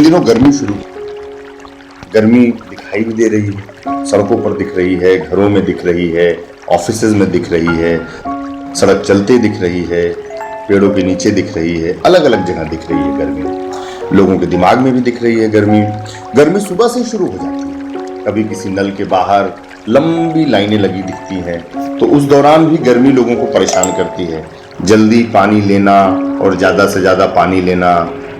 इन दिनों गर्मी शुरू, गर्मी दिखाई भी दे रही है, सड़कों पर दिख रही है, घरों में दिख रही है, ऑफिसेज में दिख रही है, सड़क चलते दिख रही है, पेड़ों के नीचे दिख रही है, अलग अलग जगह दिख रही है गर्मी। लोगों के दिमाग में भी दिख रही है गर्मी। गर्मी सुबह से शुरू हो जाती है, कभी किसी नल के बाहर लंबी लाइनें लगी दिखती हैं, तो उस दौरान भी गर्मी लोगों को परेशान करती है। जल्दी पानी लेना और ज़्यादा से ज़्यादा पानी लेना,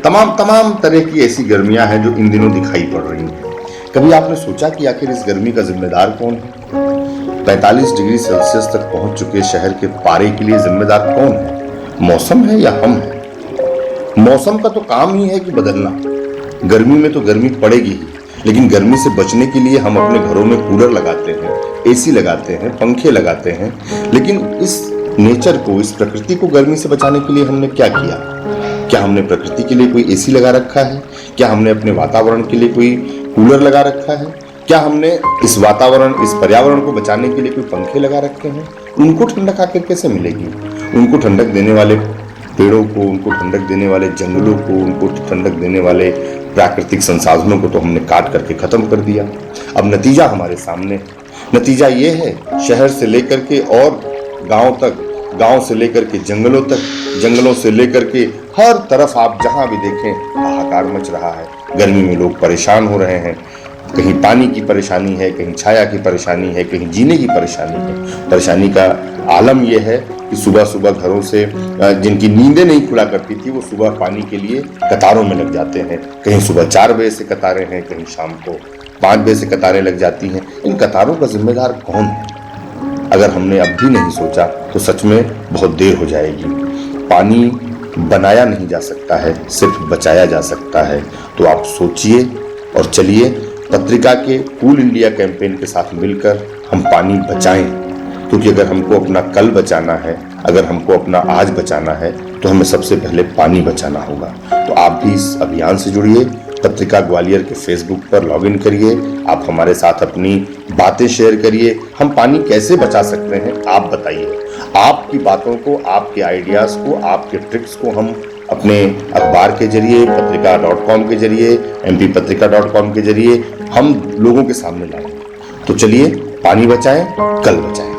तमाम तरह की ऐसी गर्मियां हैं जो इन दिनों दिखाई पड़ रही हैं। कभी आपने सोचा कि आखिर इस गर्मी का जिम्मेदार कौन है? 45 डिग्री सेल्सियस तक पहुंच चुके शहर के पारे के लिए जिम्मेदार कौन है? मौसम है या हम हैं? मौसम का तो काम ही है कि बदलना। गर्मी में तो गर्मी पड़ेगी ही, लेकिन गर्मी से बचने के लिए हम अपने घरों में कूलर लगाते हैं, एसी लगाते हैं, पंखे लगाते हैं, लेकिन इस नेचर को, इस प्रकृति को गर्मी से बचाने के लिए हमने क्या किया? क्या हमने प्रकृति के लिए कोई एसी लगा रखा है? क्या हमने अपने वातावरण के लिए कोई कूलर लगा रखा है? क्या हमने इस वातावरण, इस पर्यावरण को बचाने के लिए कोई पंखे लगा रखे हैं? उनको ठंडक आखिर कैसे मिलेगी? उनको ठंडक देने वाले पेड़ों को, उनको ठंडक देने वाले जंगलों को, उनको ठंडक देने वाले प्राकृतिक संसाधनों को तो हमने काट करके खत्म कर दिया। अब नतीजा हमारे सामने। नतीजा ये है, शहर से लेकर के और गांव तक, गांव से लेकर के जंगलों तक, जंगलों से लेकर के हर तरफ आप जहां भी देखें हाहाकार मच रहा है। गर्मी में लोग परेशान हो रहे हैं। कहीं पानी की परेशानी है, कहीं छाया की परेशानी है, कहीं जीने की परेशानी है। परेशानी का आलम यह है कि सुबह सुबह घरों से जिनकी नींदें नहीं खुला करती थी, वो सुबह पानी के लिए कतारों में लग जाते हैं। कहीं सुबह 4 बजे से कतारें हैं, कहीं शाम को 5 बजे से कतारें लग जाती हैं। इन कतारों का जिम्मेदार कौन है? अगर हमने अब भी नहीं सोचा तो सच में बहुत देर हो जाएगी। पानी बनाया नहीं जा सकता है, सिर्फ बचाया जा सकता है। तो आप सोचिए और चलिए पत्रिका के कूल इंडिया कैंपेन के साथ मिलकर हम पानी बचाएं, क्योंकि अगर हमको अपना कल बचाना है, अगर हमको अपना आज बचाना है, तो हमें सबसे पहले पानी बचाना होगा। तो आप भी इस अभियान से जुड़िए। पत्रिका ग्वालियर के फेसबुक पर लॉगिन करिए, आप हमारे साथ अपनी बातें शेयर करिए। हम पानी कैसे बचा सकते हैं आप बताइए। आपकी बातों को, आपके आइडियाज़ को, आपके ट्रिक्स को हम अपने अखबार के जरिए, पत्रिका.com के जरिए, mppattrika.com के जरिए हम लोगों के सामने लाएंगे। तो चलिए पानी बचाएं, कल बचाएं।